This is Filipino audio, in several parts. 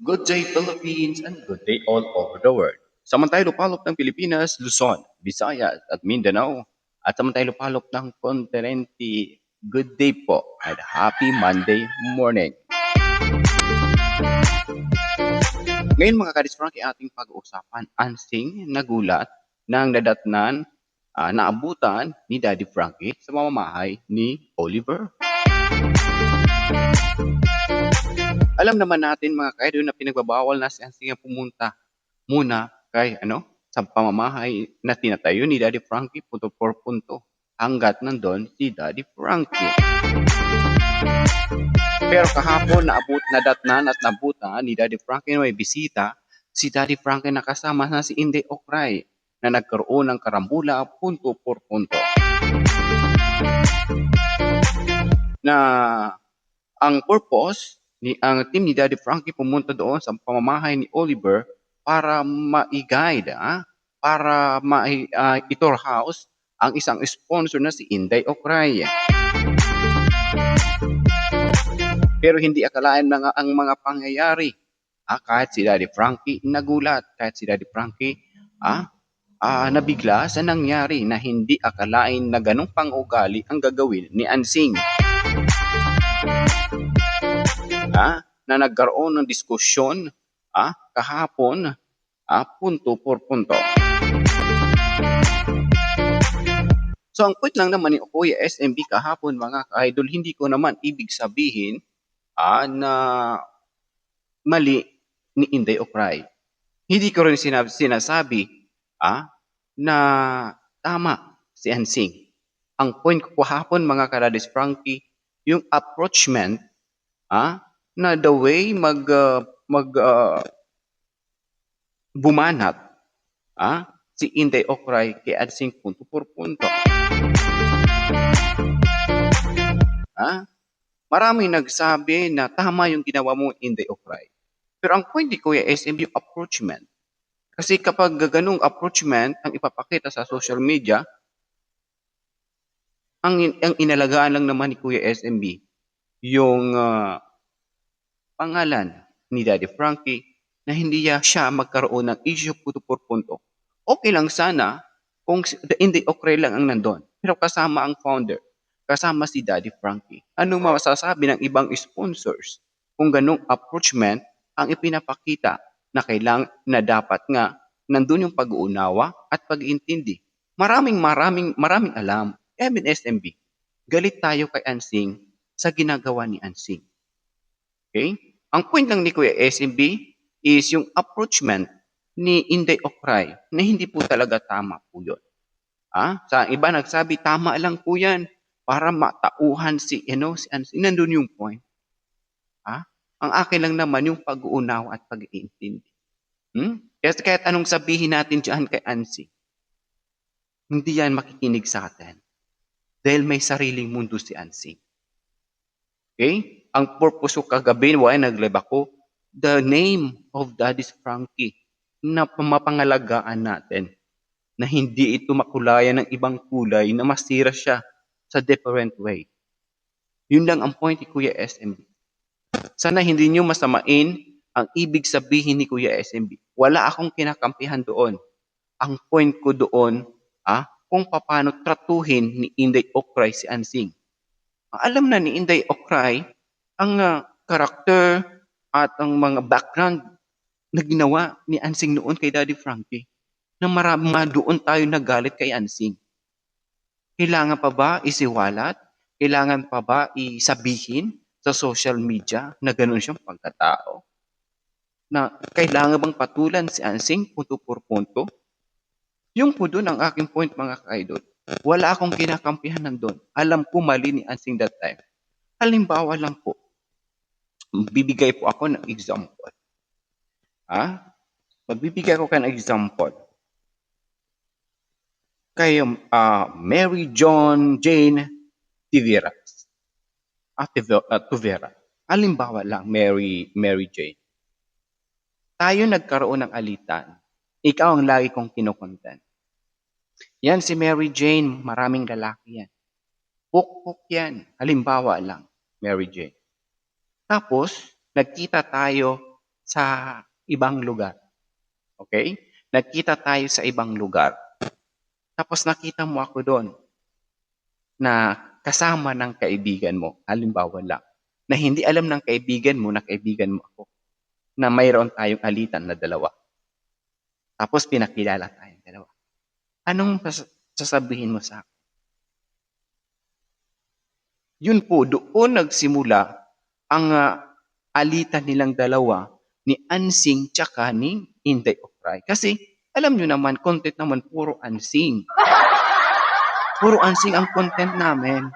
Good day Philippines and good day all over the world. Samantay lupalop ng Pilipinas, Luzon, Visayas at Mindanao. At samantay lupalop ng kontinente, good day po at happy Monday morning. Ngayon mga kadis Frankie, ating pag-uusapan ansing nagulat ng nadatnan naabutan ni Daddy Frankie sa mamamahay ni Oliver. Alam naman natin mga kaidol na pinagbabawal na si Ansing pumunta muna kay sa pamamahay na tinatayo ni Daddy Frankie punto por punto hanggat nandun si Daddy Frankie. Pero kahapon nadatnan at nabutan ni Daddy Frankie na may bisita si Daddy Frankie na kasama na si Inday Okray na nagkaroon ng karambula punto por punto. Na ang purpose ang team ni Daddy Frankie pumunta doon sa pamamahay ni Oliver para ma-guide, para ma-tour house ang isang sponsor na si Inday Okray. Pero hindi akalain ang mga pangyayari. Kahit si Daddy Frankie nagulat, kahit si Daddy Frankie nabigla sa nangyari na hindi akalain na ganong pang-ugali ang gagawin ni Ansing. Na nagkaroon ng diskusyon kahapon punto por punto. So ang point lang naman ni Kuya SMB kahapon mga ka-idol, hindi ko naman ibig sabihin na mali ni Inday Okray. Hindi ko rin sinasabi na tama si Ansing. Ang point ko kahapon mga ka-Daddies Frankie, yung approachment na the way bumanat si Inday Okray kay Ansing punto por punto. Maraming nagsabi na tama yung ginawa mo Inday Okray. Pero ang point ni Kuya SMB yung approachment. Kasi kapag ganung approachment ang ipapakita sa social media, ang inalagaan lang naman ni Kuya SMB yung pangalan ni Daddy Frankie na hindi siya magkaroon ng issue punto por punto. Okay lang sana kung Inday Okray lang ang nandun. Pero kasama ang founder, kasama si Daddy Frankie. Anong masasabi ng ibang sponsors kung ganung approachment ang ipinapakita na kailangan na dapat nga nandun yung pag-uunawa at pag-iintindi. Maraming alam. Even SMB, galit tayo kay Ansing sa ginagawa ni Ansing. Okay? Ang point lang ni Kuya SMB is yung approachment ni Inday Okray na hindi po talaga tama po yun. Sa iba nagsabi, tama lang po yan para matauhan si Ansing. Nandun yung point. Ang akin lang naman yung pag-uunawa at pag-iintindi. Kasi kahit anong sabihin natin dyan kay Ansing, hindi yan makikinig sa atin. Dahil may sariling mundo si Ansing. Okay? Ang purpose ko kagabi, nag-live ako, the name of Daddy Frankie na mapangalagaan natin na hindi ito makulayan ng ibang kulay na masira siya sa different way. Yun lang ang point ni Kuya SMB. Sana hindi nyo masamain ang ibig sabihin ni Kuya SMB. Wala akong kinakampihan doon. Ang point ko doon, kung paano tratuhin ni Inday Okray si Ansing. Alam na ni Inday Okray ang karakter at ang mga background na ginawa ni Ansing noon kay Daddy Frankie. Na doon tayo nagalit kay Ansing. Kailangan pa ba isiwalat? Kailangan pa ba isabihin sa social media na gano'n siyang pagkatao? Na kailangan bang patulan si Ansing punto por punto? Yung po doon ang aking point mga ka-idol. Wala akong kinakampihan nandun. Alam ko mali ni Ansing that time. Halimbawa lang po, bibigay po ako ng example. Magbibigay ako ng example. Kay Mary John Jane Tivera. Tuvera. Halimbawa lang, Mary Jane. Tayo nagkaroon ng alitan. Ikaw ang lagi kong kinukontent. Yan si Mary Jane, maraming lalaki yan. Pukpuk yan. Halimbawa lang, Mary Jane. Tapos, nagkita tayo sa ibang lugar. Okay? Nagkita tayo sa ibang lugar. Tapos nakita mo ako doon na kasama ng kaibigan mo, halimbawa lang, na hindi alam ng kaibigan mo na kaibigan mo ako, na mayroon tayong alitan na dalawa. Tapos pinakilala tayong dalawa. Anong sasabihin mo sa akin? Yun po, doon nagsimula ang alitan nilang dalawa ni Ansing tsaka ni Inday Okray. Kasi alam nyo naman, content naman puro Ansing. Puro Ansing ang content namin.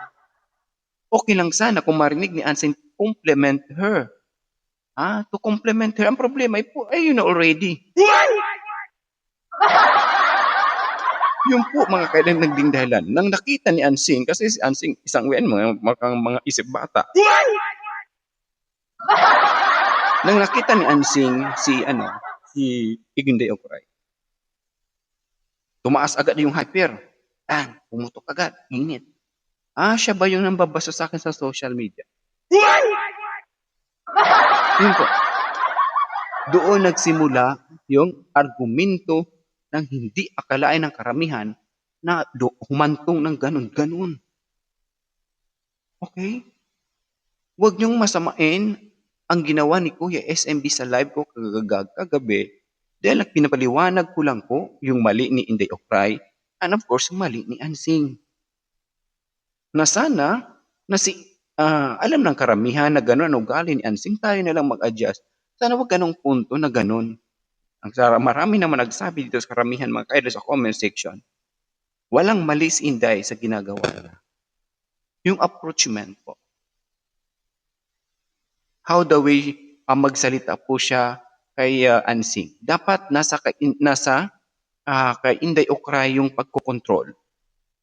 Okay lang sana kung marinig ni Ansing, compliment her. To compliment her. Ang problema ay yun na already. Yun po mga kailan naging dahilan. Nang nakita ni Ansing, kasi si Ansing isang mga isip bata. Nang nakita ni Ansing si Inday Okray, tumaas agad yung hyper. Pumutok agad, init. Siya ba yung nambabasa sa akin sa social media? Yun po. Doon nagsimula yung argumento ng hindi akalain ng karamihan na humantong ng ganun-ganun. Okay? Huwag niyong masamain ang ginawa ni Kuya SMB sa live ko kagabi dahil pinapaliwanag ko lang po yung mali ni Inday Okray and of course mali ni Ansing. Na sana alam ng karamihan na gano'n ang ugali ni Ansing, tayo na lang mag-adjust. Sana wag ganong punto na gano'n. Marami naman nagsabi dito sa karamihan mga kaidol sa comment section. Walang mali si Inday sa ginagawa niya. Yung approachment po. How the way magsalita po siya kay Ansing. Dapat nasa kay Inday Okray yung pagkokontrol.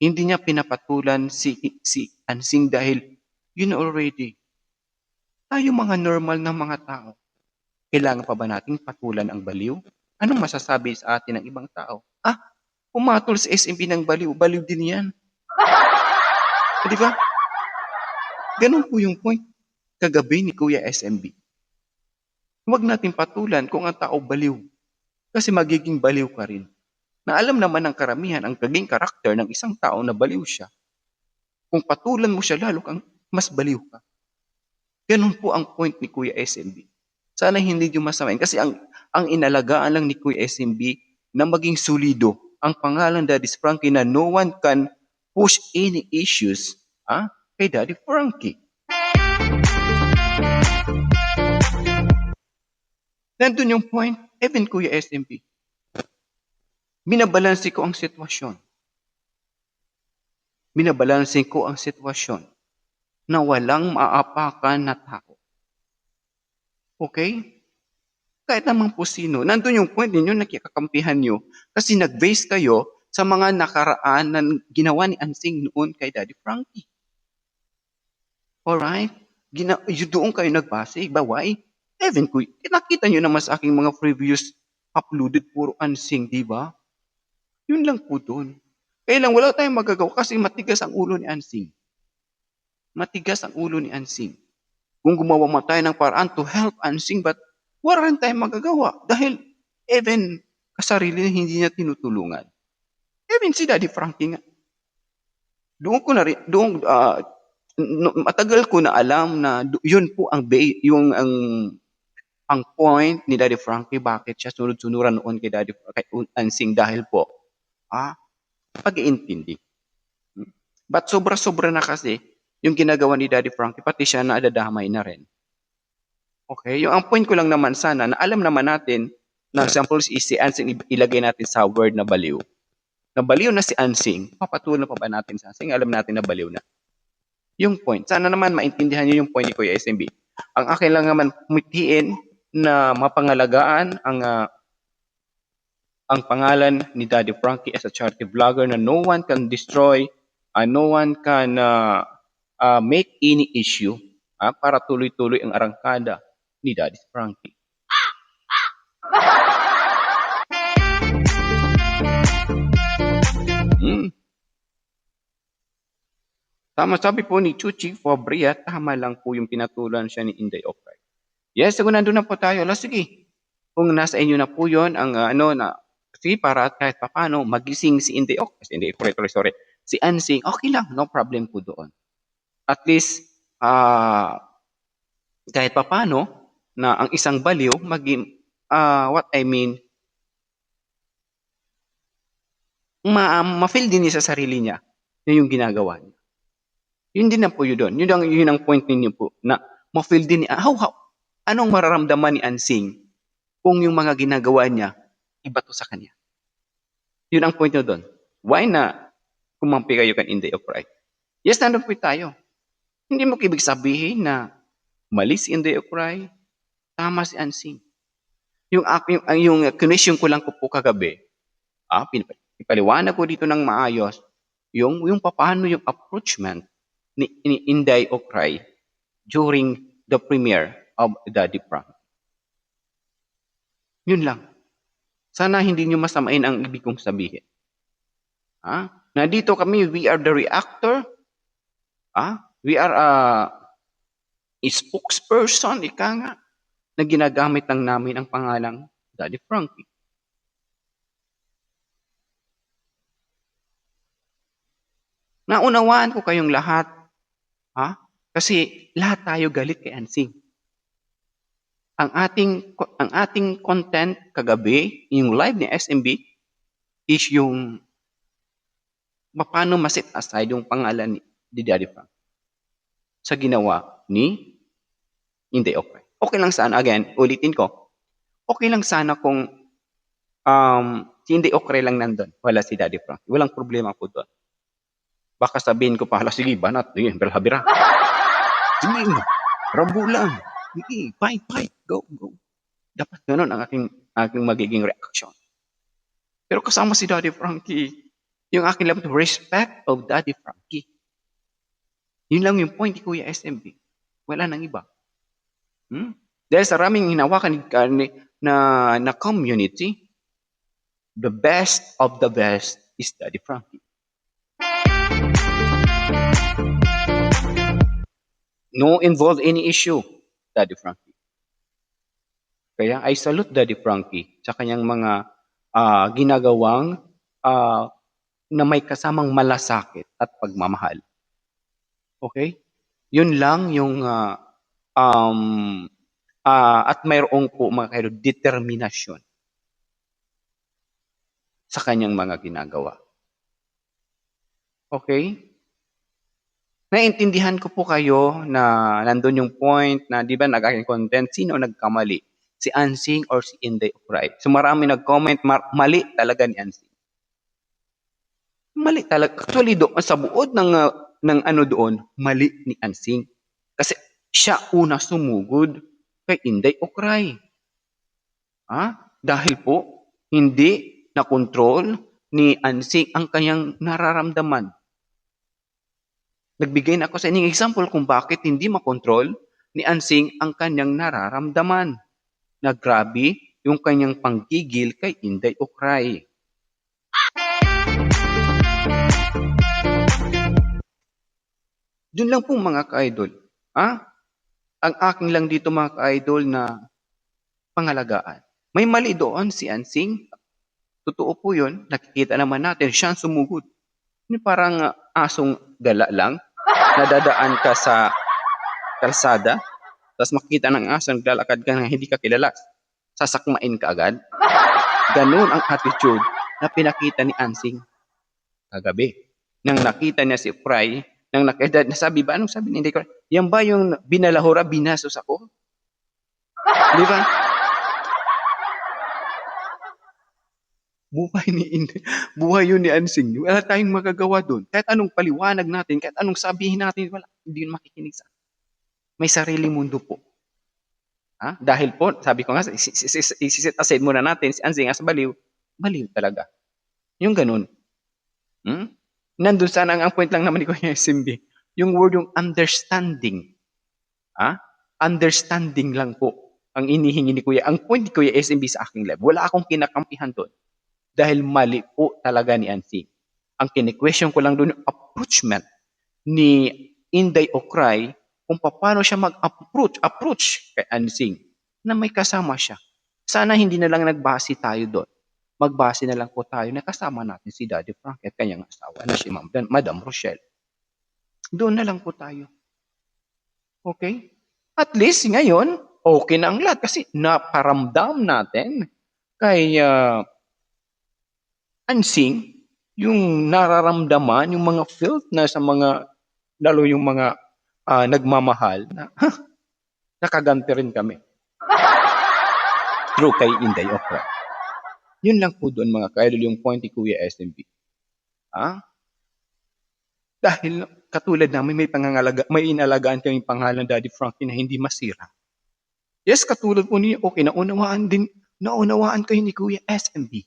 Hindi niya pinapatulan si Ansing dahil yun already. Tayo mga normal na mga tao. Kailangan pa ba nating patulan ang baliw? Anong masasabi sa atin ng ibang tao? Pumatol sa SMB ng baliw. Baliw din yan. Di ba? Ganun po yung point kagabi ni Kuya SMB. Huwag natin patulan kung ang tao baliw. Kasi magiging baliw ka rin. Na alam naman ng karamihan ang naging karakter ng isang tao na baliw siya. Kung patulan mo siya, lalo kang mas baliw ka. Ganun po ang point ni Kuya SMB. Sana hindi nyo masamain. Kasi ang inalagaan lang ni Kuya SMB na maging solido ang pangalan Daddy Frankie na no one can push any issues kay Daddy Frankie. Nandun yung point, even Kuya SMB. Binabalanse ko ang sitwasyon. Binabalanse ko ang sitwasyon na walang maapakan na tao. Okay? Kahit naman po sino. Nandun yung point ninyo, nakikakampihan nyo kasi nag-base kayo sa mga nakaraan na ginawa ni Ansing noon kay Daddy Frankie. Alright? Doon kayo nagbase. Why? Even ko, nakita nyo naman sa aking mga previous uploaded puro Ansing, di ba? Yun lang po doon. Kaya lang wala tayong magagawa kasi matigas ang ulo ni Ansing. Matigas ang ulo ni Ansing. Kung gumawa mo tayo ng paraan to help Ansing, but wala rin tayong magagawa dahil even kasarili hindi niya tinutulungan. Even si Daddy Frankie nga. Matagal ko na alam na yun po ang point ni Daddy Frankie, bakit siya sunod-sunuran noon kay Ansing dahil po pag-iintindi. But sobra-sobra na kasi yung ginagawa ni Daddy Frankie, pati siya nadadamay na rin. Okay? Yung ang point ko lang naman sana, na alam naman natin, na example si Ansing, ilagay natin sa word na baliw. Na baliw na si Ansing, papatulan pa ba natin sa Ansing? Alam natin na baliw na. Yung point. Sana naman maintindihan niyo yung point ni Kuya SMB. Ang akin lang naman pumitiin na mapangalagaan ang pangalan ni Daddy Frankie as a charity vlogger na no one can destroy, no one can make any issue para tuloy-tuloy ang arangkada ni Daddy Frankie. Tama, sabi po ni Chuchi Fabria, tama lang po yung pinatulan siya ni Inday Okray. Yes, kung nandun na po tayo, sige. Kung nasa inyo na po yun, ang na, sige, para kahit papaano, magising si Inday, sorry, si Ansing, okay lang, no problem po doon. At least, kahit papaano, na ang isang baliw, maging, what I mean, ma-feel din niya sa sarili niya na yung ginagawa niya. Yun din na po yun doon. Yun ang point ninyo po, na ma-feel din niya, anong mararamdaman ni Ansing kung yung mga ginagawa niya, iba to sa kanya. Yun ang point nyo doon. Why na kumampi kayo kan Inday of Pride? Yes, nandun po tayo. Hindi mo ibig sabihin na mali si Inday of Pride, tama si Ansing. Yung connection ko lang ko po kagabi, ipaliwanag ko dito ng maayos, yung paano yung approachment ni Inday of Pride during the premiere of Daddy Frankie. Yun lang. Sana hindi nyo masamain ang ibig kong sabihin. Na dito kami, we are the reactor. We are a spokesperson, ika nga, na ginagamit lang namin ang pangalang Daddy Frankie. Naunawaan ko kayong lahat. Kasi lahat tayo galit kay Ansing. Ang ating content kagabi, yung live ni SMB, is yung paano ma-set aside yung pangalan ni Daddy Frank sa ginawa ni Inday of Pride. Okay lang sana, again, ulitin ko, okay lang sana kung si Inday of Pride lang nandun, wala si Daddy Frank. Walang problema po doon. Baka sabihin ko pa, sige, banat, sige, berhabira. Sige, rambo lang. Sige, fight, go. Dapat ganun ang aking magiging reaction. Pero kasama si Daddy Frankie, yung aking love to respect of Daddy Frankie. Yun lang yung point ni Kuya SMB. Wala nang iba. Dahil sa raming hinawakan na community, the best of the best is Daddy Frankie. No involve any issue, Daddy Frankie. Kaya I salute Daddy Frankie sa kanyang mga ginagawang na may kasamang malasakit at pagmamahal. Okay? Yun lang yung at mayroong po mga kayo determinasyon sa kanyang mga ginagawa. Okay? Naiintindihan ko po kayo na nandun yung point na di ba nag-aking content, sino nagkamali? Si Ansing or si Inday of Pride? So marami nag-comment, mali talaga ni Ansing. Mali talaga. Actually, sa buod ng ano doon, mali ni Ansing. Kasi siya una sumugod kay Inday of Pride. Dahil po, hindi na-control ni Ansing ang kanyang nararamdaman. Nagbigay na ako sa inyong example kung bakit hindi makontrol ni Ansing ang kanyang nararamdaman. Na grabe yung kanyang panggigil kay Inday of Pride. Yun lang po mga ka-idol. Ang aking lang dito mga ka-idol na pangalagaan. May mali doon si Ansing. Totoo po yun. Nakikita naman natin siya sumugod. Parang asong gala lang. Nadadaan ka sa kalsada. Tapos makita ng aso, naglalakad ka na hindi ka kilala. Sasakmain ka agad. Ganun ang attitude na pinakita ni Ansing kagabi. Nang nakita niya si Fry, nasabi ba? Anong sabi ni Inday? Yan ba yung binalahura, binasos ako? Di ba? Buhay yun ni Ansing. Wala tayong magagawa doon. Kahit anong paliwanag natin, kahit anong sabihin natin, wala. Hindi yun makikinig sa. May sarili mundo po. Dahil po, sabi ko nga, isisit aside muna natin si Ansing as baliw talaga. Yung ganun. Nandun sana ang point lang naman ni Kuya SMB. Yung word, yung understanding. Understanding lang po ang inihingi ni Kuya. Ang point ni Kuya SMB sa aking live, wala akong kinakampihan doon. Dahil mali po talaga ni Ansing. Ang kini-question ko lang doon yung approachment ni Inday of Pride kung paano siya approach kay Ansing na may kasama siya. Sana hindi na lang nagbase tayo doon. Magbase na lang po tayo na kasama natin si Daddy Frank at kanyang asawa na si Madam Rochelle. Doon na lang po tayo. Okay? At least ngayon, okay na ang lahat kasi naparamdam natin kay Ansing yung nararamdaman, yung mga felt na sa mga, lalo yung mga nagmamahal na nakaganti rin kami. True kay Inday Okra. Yun lang po doon mga ka-idol yung point ni Kuya SMB. Dahil katulad namin may inalagaan kaming pangalan Daddy Frankie na hindi masira. Yes, katulad po niyo, okay, naunawaan kayo ni Kuya SMB.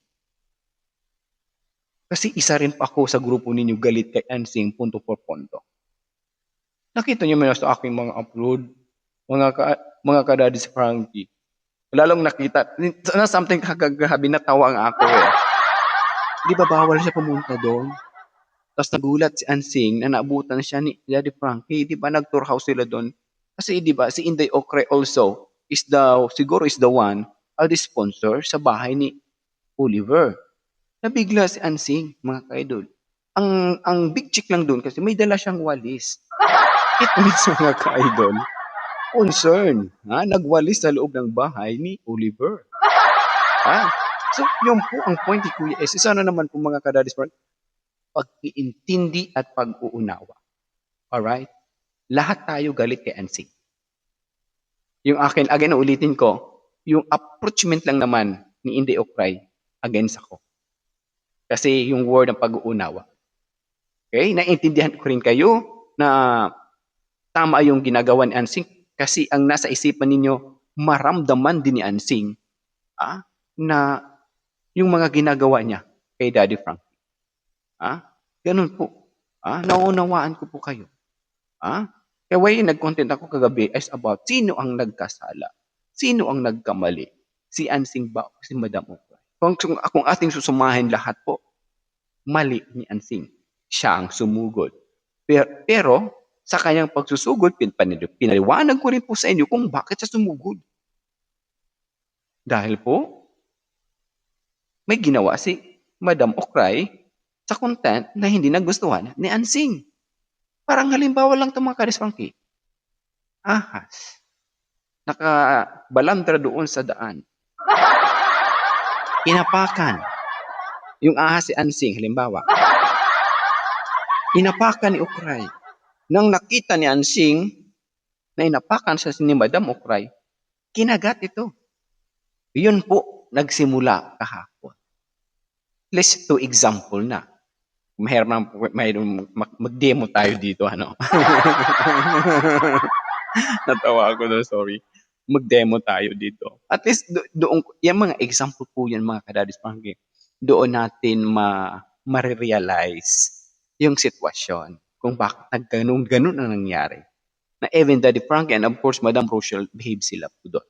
Kasi isa rin pa ako sa grupo ninyo galit kay Ansing punto por punto. Nakita niyo man sa aking mga upload, mga ka-Daddy Frankie. Lalong nakita, na something kagabi natawa ang ako eh. Di ba bawal siya pumunta doon? Tapos nagulat si Ansing na naabutan siya ni Daddy Frankie. Di ba nag-tour house sila doon? Kasi di ba si Inday Okre also siguro is the one the sponsor sa bahay ni Oliver. Nabigla si Ansing, mga ka-idol. Ang big chick lang doon kasi may dala siyang walis. It means mga ka-idol, concern. Nagwalis sa loob ng bahay ni Oliver. So, yun po ang point ni Kuya S. Sana naman po mga ka-Daddy Frank, pag-iintindi at pag-uunawa. Alright? Lahat tayo galit kay Ansing. Yung akin, again, ulitin ko, yung approachment lang naman ni Inday Okray against ako. Kasi yung word ng pag-uunawa. Okay? Naintindihan ko rin kayo na tama yung ginagawa ni Ansing kasi ang nasa isipan ninyo, maramdaman din ni Ansing na yung mga ginagawa niya kay Daddy Frank. Ganun po. Naunawaan ko po kayo. Kaya nag-content ako kagabi is about sino ang nagkasala. Sino ang nagkamali? Si Ansing ba o si Madam Okray? Kung ating susumahin lahat po, mali ni Ansing. Siya ang sumugod. Pero sa kanyang pagsusugod, pinaliwanag ko rin po sa inyo kung bakit siya sumugod. Dahil po, may ginawa si Madam Okray sa content na hindi nagustuhan ni Ansing. Parang halimbawa lang ito mga ka-Daddy Frankie. Ahas. Nakabalandra doon sa daan. Inapakan. Yung ahas si Ansing, halimbawa. Inapakan ni Okray. Nang nakita ni Ansing na inapakan sa ni Madam Okray, kinagat ito. Yun po, nagsimula kahapon. Let's do example na. Mayroon mag-demo tayo dito, Natawa ako doon, sorry. Mag-demo tayo dito. At least doon, yung mga example po yan mga ka-Daddy Frankie, doon natin ma-realize yung sitwasyon kung bakit ganun ang nangyari. Na even Daddy Frankie and of course Madam Rochelle behave sila po doon.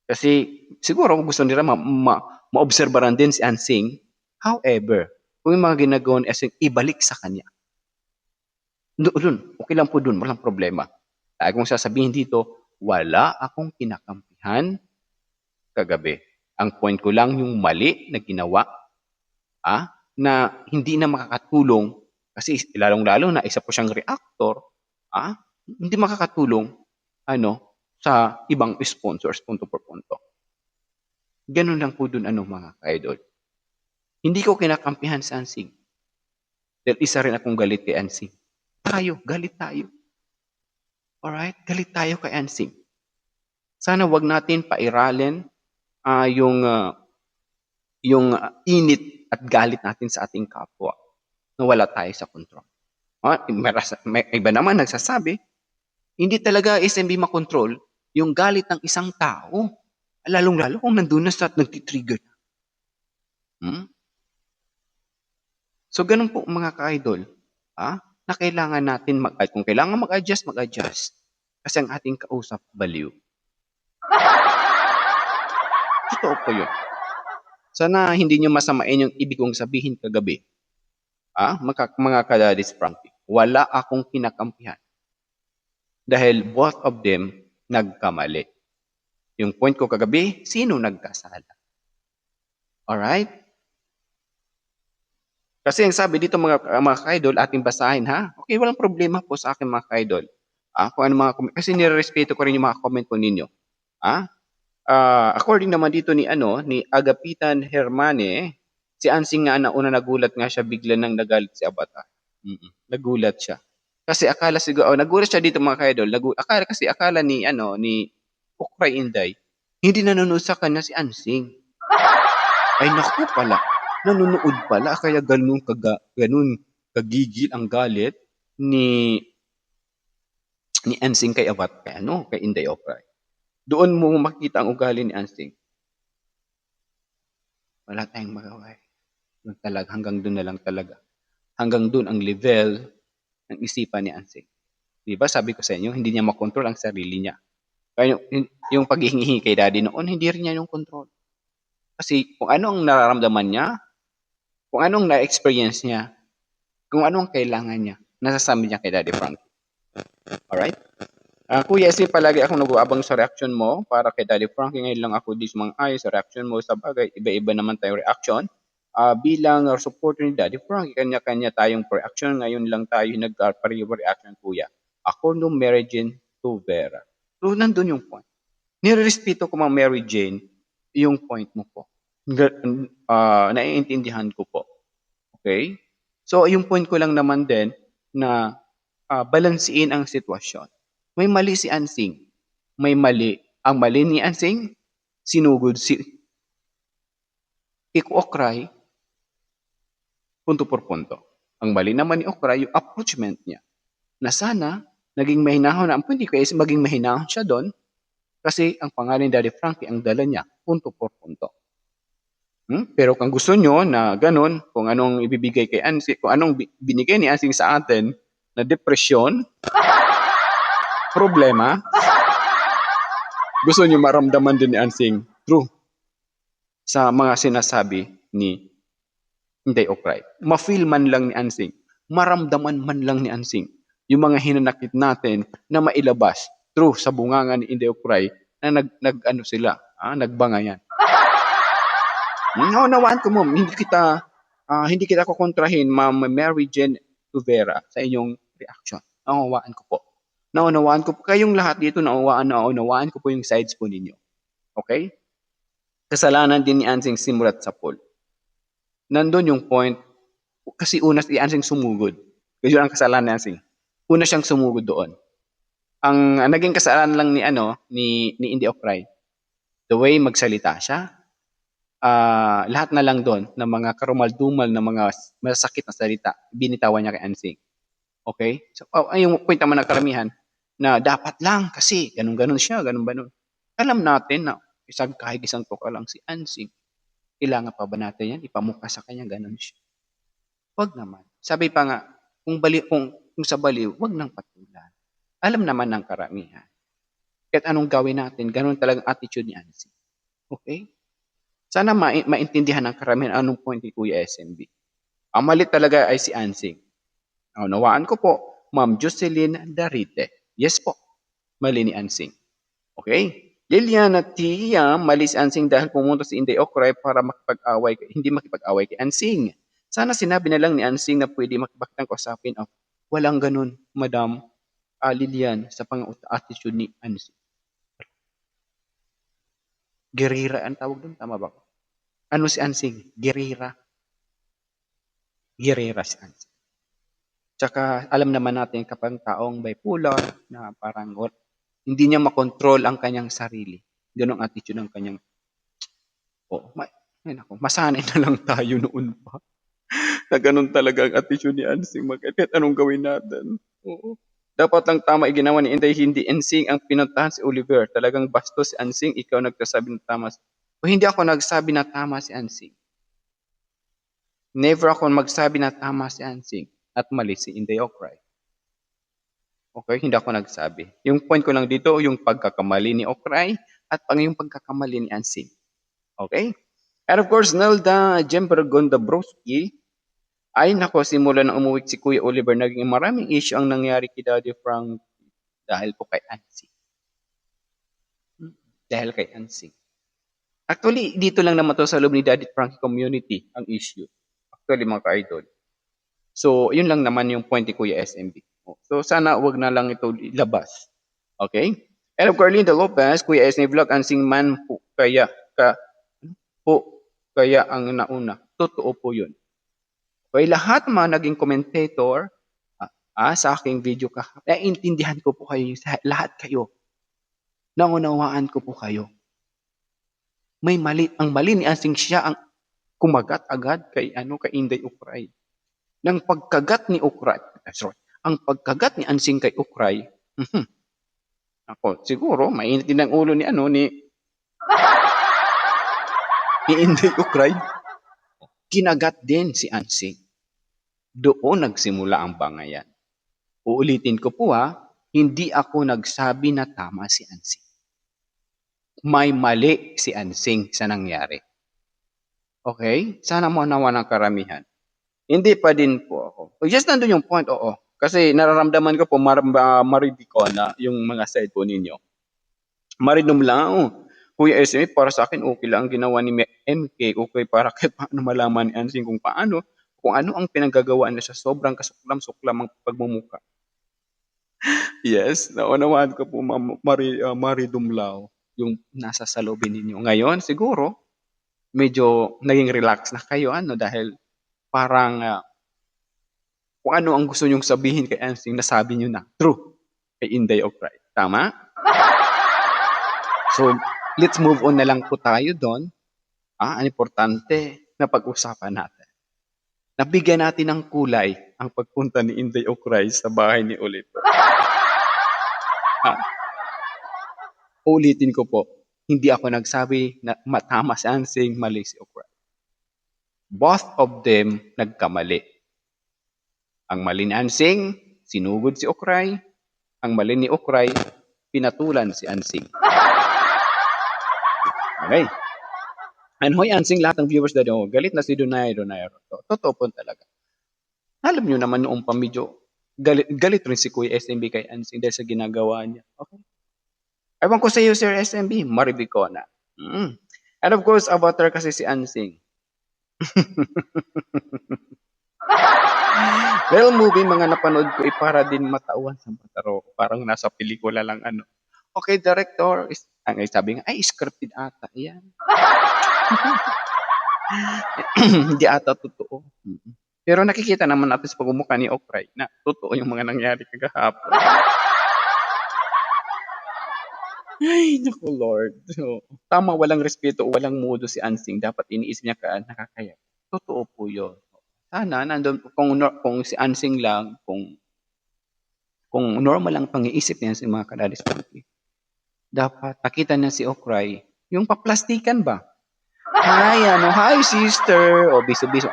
Kasi siguro gusto nila ma-obserbaran din si Ansing. However, kung yung mga ginagawa ni Ansing, ibalik sa kanya. Doon, okay lang po doon, walang problema. Dahil kung sasabihin dito, wala akong kinakampihan kagabi. Ang point ko lang yung mali na ginawa na hindi na makakatulong kasi lalong-lalo na isa po siyang reactor, hindi makakatulong sa ibang sponsors punto por punto. Ganun lang po doon mga ka-idol. Hindi ko kinakampihan sa Ansing. Dahil isa rin akong galit kay Ansing. Galit tayo. Alright? Galit tayo kay Ansing. Sana wag natin pairalin yung init at galit natin sa ating kapwa na wala tayo sa control. May iba naman nagsasabi, hindi talaga SMB makontrol yung galit ng isang tao. Lalong-lalo kung nandun na sa nagtitrigger. So, ganun po mga ka-idol, na kailangan natin kung kailangan mag-adjust, mag-adjust. Kasi ang ating kausap, baliw. Totoo po yun. Sana hindi nyo masamain yung ibig kong sabihin kagabi. Mga ka-Daddy Frankie, wala akong kinakampihan. Dahil both of them nagkamali. Yung point ko kagabi, sino nagkasala? Alright? Kasi ang sabi dito mga ka-idol, ating basahin ha. Okay, walang problema po sa akin mga ka-idol. Kung ano mga kasi nirerespeto ko rin yung mga comment po ninyo. According naman dito ni Agapitan Hermane, si Ansing nga nauna nagulat nga siya bigla nang nagalit si Avatar. Nagulat siya. Kasi akala siguro, nagulat siya dito mga ka-idol. Akala ni Ukray Inday, hindi nanonood sa kanya si Ansing. Ay naku pala, nanonood pala kaya ganun kagigil ang galit ni Ansing kay kay Inday Okray. Doon mo makita ang ugali ni Ansing. Wala tayong magawa. Hanggang doon na lang talaga. Hanggang doon ang level ng isipan ni Ansing. Diba sabi ko sa inyo, hindi niya makontrol ang sarili niya. Kaya yung paghihingi kay daddy noon, hindi rin niya yung control. Kasi kung ano ang nararamdaman niya, kung anong na-experience niya, kung anong kailangan niya, nasasabi niya kay Daddy Frankie. Alright? Kuya S, palagi akong nag-uabang sa reaction mo para kay Daddy Frankie. Ngayon lang ako di sumang-ayon sa reaction mo sa bagay. Iba-iba naman tayong reaction. Bilang supporter ni Daddy Frankie, kanya-kanya tayong reaction. Ngayon lang tayo nag-pariwa reaction, kuya. Ako no Mary Jane to Vera. So, nandun yung point. Nirespeto ko mga Mary Jane, yung point mo po. Naiintindihan ko po. Okay? So, yung point ko lang naman din na balansiin ang sitwasyon. May mali si Ansing. May mali. Ang mali ni Ansing, sinugod si Okray, punto por punto. Ang mali naman ni Okray, yung approachment niya. Na sana, naging mahinahon na. Ang point ko is maging mahinahon siya doon kasi ang pangalan ni Daddy Frankie ang dala niya, punto por punto. Pero kung gusto nyo na ganun, kung anong ibibigay kay Ansing, kung anong binigay ni Ansing sa atin na depresyon, problema, gusto nyo maramdaman din ni Ansing, true, sa mga sinasabi ni Inday Okray. Ma-feel man lang ni Ansing, maramdaman man lang ni Ansing, yung mga hinanakit natin na mailabas, true, sa bunganga ni Inday Okray, na nagbangayan. Naunawaan ko, Ma'am, hindi kita kukontrahin, Ma'am Mary Jane Tuvera, sa inyong reaction. Naunawaan ko po. Naunawaan ko po. Kayong lahat dito, naunawaan ko po yung sides po ninyo. Okay? Kasalanan din ni Ansing simulat sa pool. Nandun yung point, kasi una si Ansing sumugod. Kasi yun ang kasalanan ni Ansing. Una siyang sumugod doon. Ang naging kasalanan lang ni Inday Okray, the way magsalita siya, lahat na lang doon ng mga karumal-dumal na mga masakit na salita, binitawan niya kay Ansing. Okay? So, yung point naman ng karamihan, na dapat lang kasi ganun-ganun siya, ganun-ganun. Alam natin na kahit isang tuka lang si Ansing. Kailangan pa ba natin yan? Ipamukha sa kanya, ganun siya. Wag naman. Sabi pa nga, kung sa baliw, wag nang patulan. Alam naman ng karamihan. Kahit anong gawin natin, ganun talagang attitude ni Ansing. Okay? Sana maintindihan ng karamihan anong point ni Kuya SMB. Ang mali talaga ay si Ansing. Nawaan ko po, Ma'am Jocelyn Darite. Yes po, mali ni Ansing. Okay? Liliana Tia, mali si Ansing dahil pumunta si Inday Okray para hindi makipag-away kay Ansing. Sana sinabi na lang ni Ansing na pwede makipagtang kausapin. Walang ganun, Madam Lilian, sa pang-attitude ni Ansing. Gerira ang tawag doon, tama ba? Ano si Ansing? Gerira. Gerira si Ansing. Tsaka alam naman natin kapag taong bipolar na parang hindi niya makontrol ang kanyang sarili. Ganong attitude ng kanyang masanay na lang tayo noon pa. Na ganun talaga ang attitude ni Ansing. Kahit anong gawin natin. Oo. Dapat lang tama iginawa ni Inday, hindi Ansing ang pinuntahan si Oliver. Talagang bastos si Ansing, ikaw nagsasabi na tama. O hindi ako nagsabi na tama si Ansing. Never ako magsabi na tama si Ansing at mali si Inday Okray. Okay, hindi ako nagsabi. Yung point ko lang dito, yung pagkakamali ni Okray at yung pagkakamali ni Ansing. Okay? And of course, Nelda Jemper Gondabrowski, ay nako, simula na umuwi si Kuya Oliver, naging maraming issue ang nangyari kay Daddy Frankie. dahil po kay Ansing. Dahil kay Ansing. Actually, dito lang naman 'to sa loob ni Daddy Frankie community ang issue. Actually, mga ka-idol. So, yun lang naman yung point ni Kuya SMB. So, sana wag na lang ito ilabas. Okay? And of course, Linda Lopez, Kuya SMB Vlog, Ansing Man po po kaya ang nauna. Totoo po yun. Okay, lahat ng mga naging commentator sa aking video intindihan ko po kayo, lahat kayo. Naunawaan ko po kayo. May mali. Ang mali ni Ansing, siya ang kumagat agad kay Inday Ukray. Nang pagkagat ni Ukray, ang pagkagat ni Ansing kay Ukray, ako, siguro mainit din ang ulo ni Inday Ukray. Kinagat din si Ansing. Doon nagsimula ang bangayan. Uulitin ko po hindi ako nagsabi na tama si Ansing. May mali si Ansing sa nangyari. Okay? Sana manawa ng karamihan. Hindi pa din po ako. Just nandun yung point, oo. Kasi nararamdaman ko po maridiko na yung mga side po ninyo. Maridom lang. Kuya SME, para sa akin, okay lang ang ginawa ni MK. Okay, para kahit paano malaman ni Ansing kung ano ang pinagagawa niya sa sobrang kasuklam-suklam ang pagmumuka. Yes, naunawaan ko po maridumlaw yung nasa salubin ninyo. Ngayon, siguro, medyo naging relax na kayo dahil parang kung ano ang gusto nyong sabihin kay Ansing, nasabi nyo na. True. Kay Inday Ukray. Tama? So, let's move on na lang po tayo doon. Ang importante na pag-usapan natin. Nabigyan natin ng kulay ang pagpunta ni Inday Ukray sa bahay ni Ulito. Ulitin ko po, hindi ako nagsabi na matama si Ansing, mali si Ukray. Both of them nagkamali. Ang mali ni Ansing, sinugod si Ukray. Ang mali ni Ukray, pinatulan si Ansing. Okay. And hoy Ansing, lahat ng viewers na doon, galit na si Donairo. Totoo po talaga. Alam nyo naman noong medyo galit rin si Kuya SMB kay Ansing dahil sa ginagawa niya. Okay. Ewan ko sa iyo, Sir SMB, maribiko na. And of course, avatar kasi si Ansing. Well, movie, mga napanood ko, para din matawan sa mataro. Parang nasa pelikula lang Okay, director. Ang sabi nga, scripted ata. Yan. Hindi ata totoo. Pero nakikita naman natin sa pagmumukha ni Ukray na totoo yung mga nangyari kagahapon. Ay, naku Lord. So, tama, walang respeto o walang mudo si Ansing. Dapat iniisip niya nakakaya. Totoo po yun. Sana, nandun, kung si Ansing lang, kung normal lang pang-iisip niya si mga kadadis Frankie, dapat nakita na si Ukray, yung paplastikan ba? Hi sister. O, biso-biso.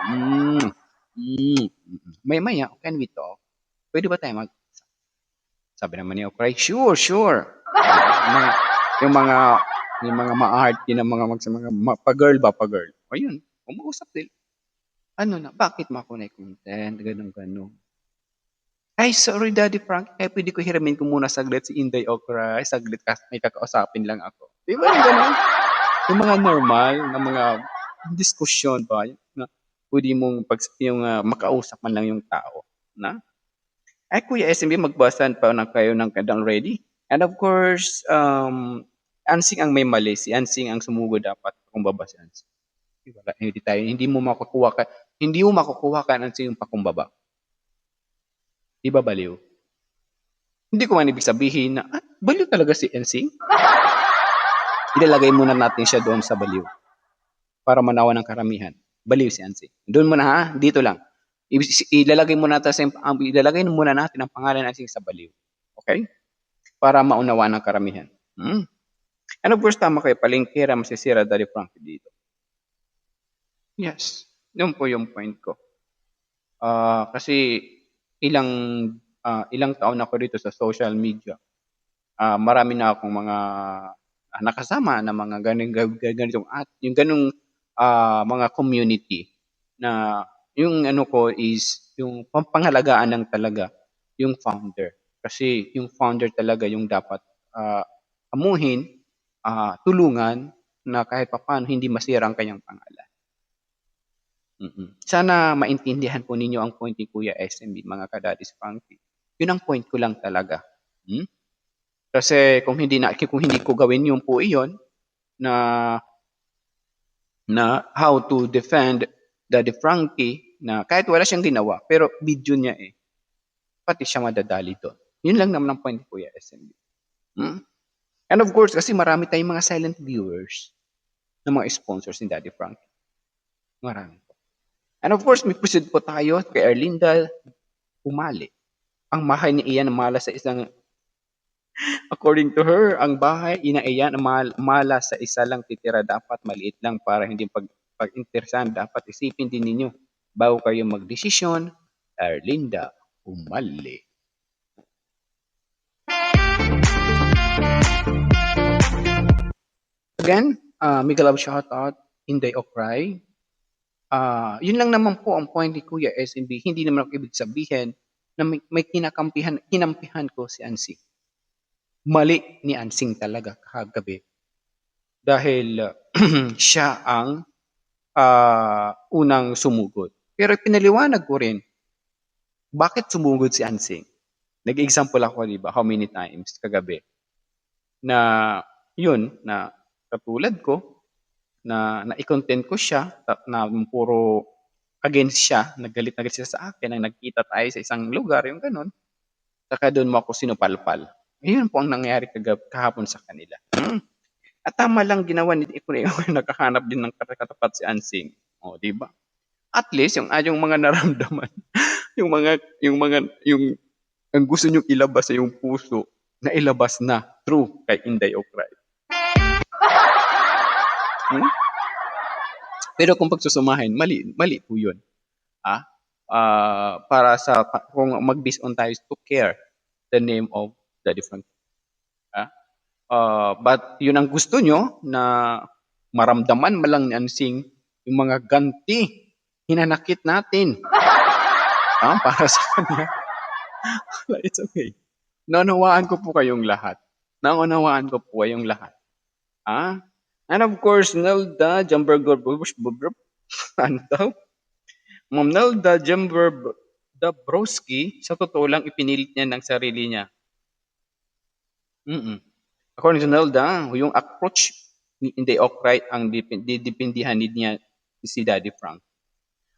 Maya, can we talk? Pwede ba tayo sabi naman ni Ukray, sure. Yung mga ma-art, yung mga pa-girl. O yun, umuusap din. Bakit mo ako na-content? Ganun. Ay, sorry Daddy Frank, pwede ko hiramin ko muna saglit si Inday Ukray. Saglit may kakausapin lang ako. Di ba yung ganun? Yung mga normal na mga diskusyon ba? Na pwede mong makausap man lang yung tao. Na? Ay, Kuya SMB, magbasan pa na kayo ng kadang ready. And of course, Ansing ang may mali. Si Ansing ang sumugod dapat kung baba si Ansing. Hindi mo makukuha ka Ansing yung pakumbaba. Di ba baliw? Hindi ko man ibig sabihin na, baliw talaga si Ansing. Ilalagay muna natin siya doon sa baliw. Para manawa ng karamihan. Baliw si Ansing. Doon muna dito lang. Ilalagay muna natin ang pangalan Ansing sa baliw. Okay? Para maunawa ng karamihan. And of course, tama kayo, palengkera masisira Daddy Frankie dito. Yes, yun po yung point ko. Kasi ilang taon ako dito sa social media. Marami na akong mga nakasama na mga ganitong yung ganung mga community na yung ko is yung pangalagaan lang talaga yung founder. Kasi yung founder talaga yung dapat amuhin, tulungan na kahit papaano hindi masira ang kanyang pangalan. Sana maintindihan po ninyo ang point ni Kuya SMB, mga ka-Daddy's Frankie. Yun ang point ko lang talaga. Hmm? Kasi kung hindi ko gawin yung po iyon na how to defend Daddy Frankie, na kahit wala siyang ginawa pero video niya pati siya madadali doon. Yun lang naman ang point ni Kuya SMB. And of course, kasi marami tayong mga silent viewers ng mga sponsors ni Daddy Frankie. Marami po. And of course, may proceed po tayo kay Erlinda Umali. Ang bahay ni Ian mala sa isang, according to her, ang bahay ina Ian mala sa isa lang titira, dapat maliit lang para hindi pag-interesan. Dapat isipin din ninyo bago kayo magdesisyon. Erlinda Umali. Again, mega love shoutout, Inday Okray. Yun lang naman po ang point ni Kuya SMB. Hindi naman ako ibig sabihin na may kinampihan ko si Ansing. Mali ni Ansing talaga kagabi. Dahil siya ang unang sumugod. Pero pinaliwanag ko rin, bakit sumugod si Ansing? Nag-example ako, di ba, how many times kagabi. Na yun, na katulad ko, na i-content ko siya, na puro against siya, nagalit siya sa akin, nang nagkita tayo sa isang lugar, yung ganun. Saka doon mo ako sinupalpal. Ayun po ang nangyari kahapon sa kanila. At tama lang ginawa ni Ikure, nakahanap din ng katapat si Ansing. O, di ba? At least yung mga naramdaman, yung ang gusto nyo ilabas sa yung puso, na ilabas na through kay Inday Okray. Pero kung pagsusumahin, mali po yun. Para sa, kung mag-based on tayo to care the name of the different. But yun ang gusto nyo, na maramdaman malang ni Ansing yung mga ganti hinanakit natin. Para sa kanya. It's okay. Naunawaan ko po kayong lahat. And of course, Nelda Jumberger, ano daw? Ma'am Nelda Dabrowski, sa totoo lang, ipinilit niya ng sarili niya. According to Nelda, yung approach ni Inday Okray ang didipindihan niya si Daddy Frank.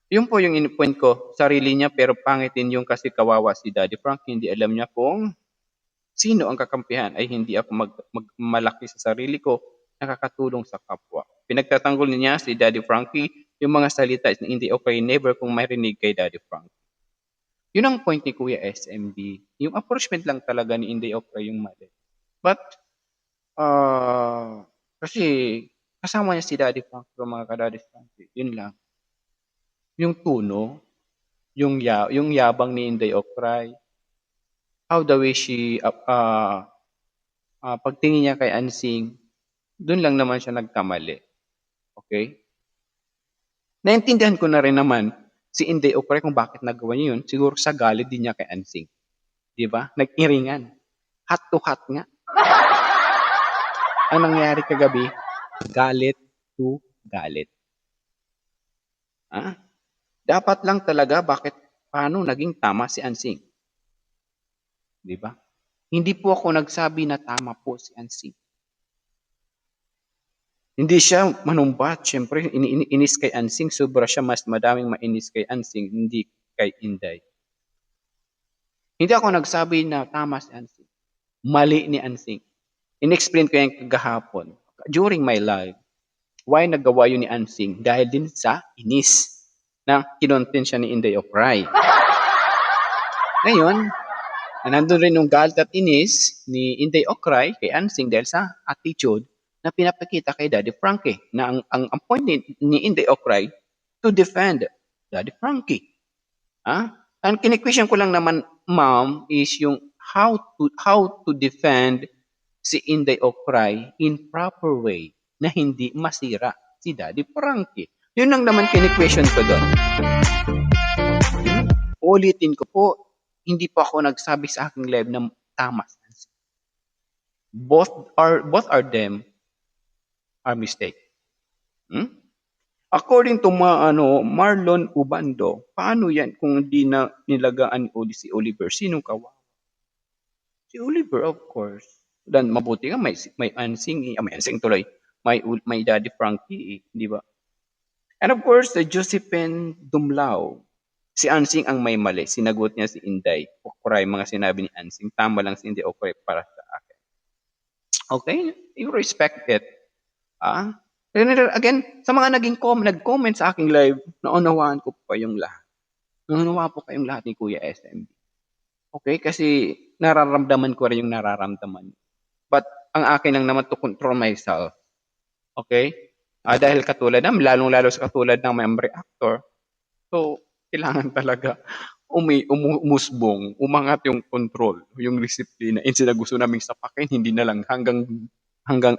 Yun po yung in-point ko, sarili niya, pero pangit din yung kasi kawawa si Daddy Frank. Hindi alam niya kung sino ang kakampihan. Ay hindi ako malaki sa sarili ko, nakakatulong sa kapwa. Pinagtatanggol niya si Daddy Frankie yung mga salita ni Inday Okray, never kung marinig kay Daddy Frank. Yun ang point ni Kuya SMB. Yung approachment lang talaga ni Inday Okray yung mali. But, kasi kasama niya si Daddy Frank, mga ka-Daddy Frank, yun lang. Yung tono, yung yabang ni Inday Okray, how the way she, pagtingin niya kay Ansing, doon lang naman siya nagkamali. Okay? Naintindihan ko na rin naman si Inday Okray kung bakit nagawa niya yun. Siguro sa galit din niya kay Ansing. Di ba? Nag-iringan. Hot to hot nga. Ang nangyari kagabi, galit to galit. Dapat lang talaga paano naging tama si Ansing. Di ba? Hindi po ako nagsabi na tama po si Ansing. Hindi siya manumbat. Siyempre, inis kay Ansing. Sobra siya, mas madaming mainis kay Ansing, hindi kay Inday. Hindi ako nagsabi na tama si Ansing. Mali ni Ansing. In-explain ko yung kagahapon. During my life, why nagawa yun ni Ansing? Dahil din sa inis na kinontent siya ni Inday Okray. Ngayon, nandun rin yung galit at inis ni Inday Okray kay Ansing dahil sa attitude na pinapakita kay Daddy Frankie, na ang point ni Inday Okray to defend Daddy Frankie. Ang kini-question ko lang naman, ma'am, is yung how to defend si Inday Okray in proper way na hindi masira si Daddy Frankie. Yun lang naman kini-question ko doon. Ulitin ko po, hindi pa ako nagsabi sa aking live na tama si Ansing. Both are them are mistake. Hmm? According to Marlon Ubando, paano yan kung di na nilagaan si Oliver? Sinong kawawa? Si Oliver, of course. Dan mabuti nga may Ansing, may Ansing tuloy. May Daddy Frankie, di ba? And of course, Josephine Dumlao. Si Ansing ang may mali. Sinagot niya si Inday. Okray, mga sinabi ni Ansing. Tama lang si Inday Okray para sa akin. Okay? You respect it. Ah? Again, sa mga nag-comment sa aking live, naunawaan ko pa yung lahat. Naunawaan po kayong lahat ni Kuya SMB. Okay? Kasi nararamdaman ko rin yung nararamdaman. But ang akin lang naman to control myself. Okay? Dahil katulad lalong-lalo sa katulad ng member actor, so kailangan talaga umusbong, umangat yung control, yung disiplina. Instead na gusto naming sapakin, hindi na lang hanggang